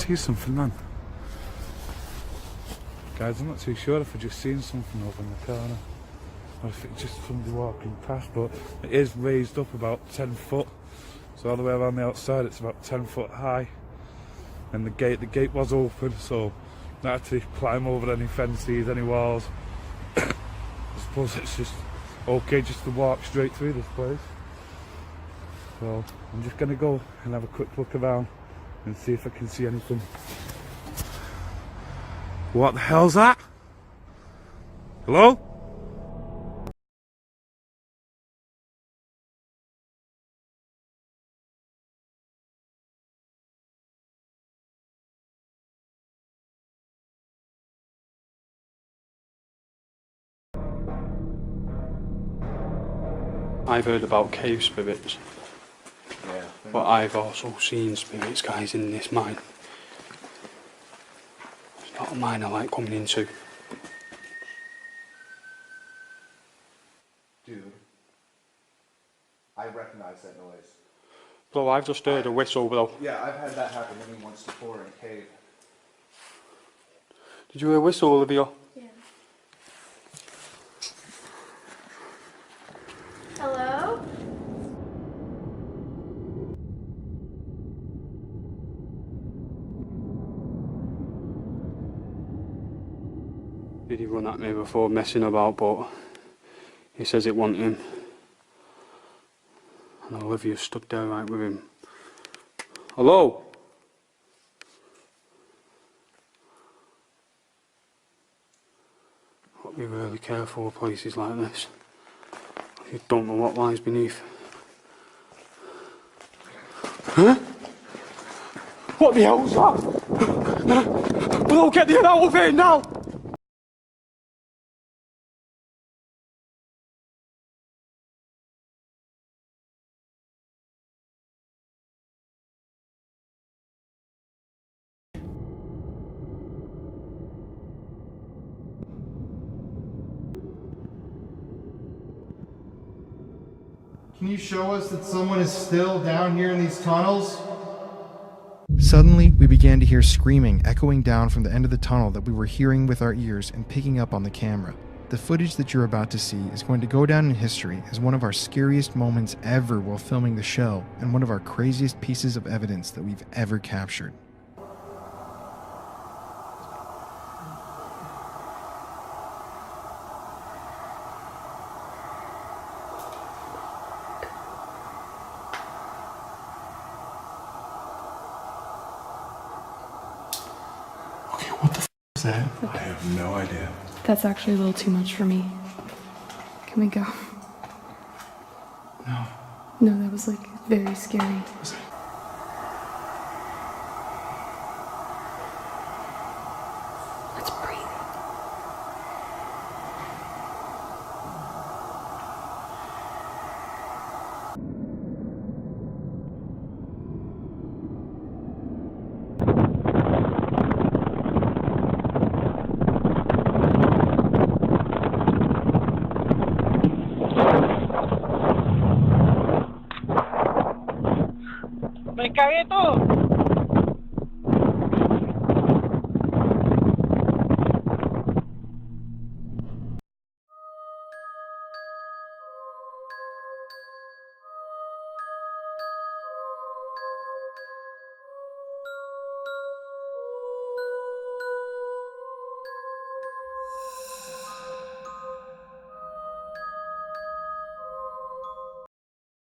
tell you something, man. Guys, I'm not too sure if I've just seen something over in the corner or if it's just somebody walking past, but it is raised up about 10 foot. So all the way around the outside it's about 10 foot high. And the gate was open, so not had to climb over any fences, any walls. I suppose it's just okay just to walk straight through this place. So I'm just gonna go and have a quick look around and see if I can see anything. What the hell's that? Hello? I've heard about cave spirits, yeah, but I've also seen spirits, guys, in this mine. It's not a mine I like coming into. Dude, I recognize that noise. Bro, I've just heard a whistle, bro. Yeah, I've had that happen to me once before in a cave. Did you hear a whistle, Olivia? Yeah. Hello? Did he run at me before messing about, but he says it wasn't him. And Olivia stood there right with him. Hello? Got to be really careful with places like this. You don't know what lies beneath. Huh? What the hell's that? Well, get the hell out of here now! Can you show us that someone is still down here in these tunnels? Suddenly, we began to hear screaming echoing down from the end of the tunnel that we were hearing with our ears and picking up on the camera. The footage that you're about to see is going to go down in history as one of our scariest moments ever while filming the show, and one of our craziest pieces of evidence that we've ever captured. That? I have no idea. That's actually a little too much for me. Can we go? No. No, that was like very scary. Let's breathe. ¡Me cagué todo!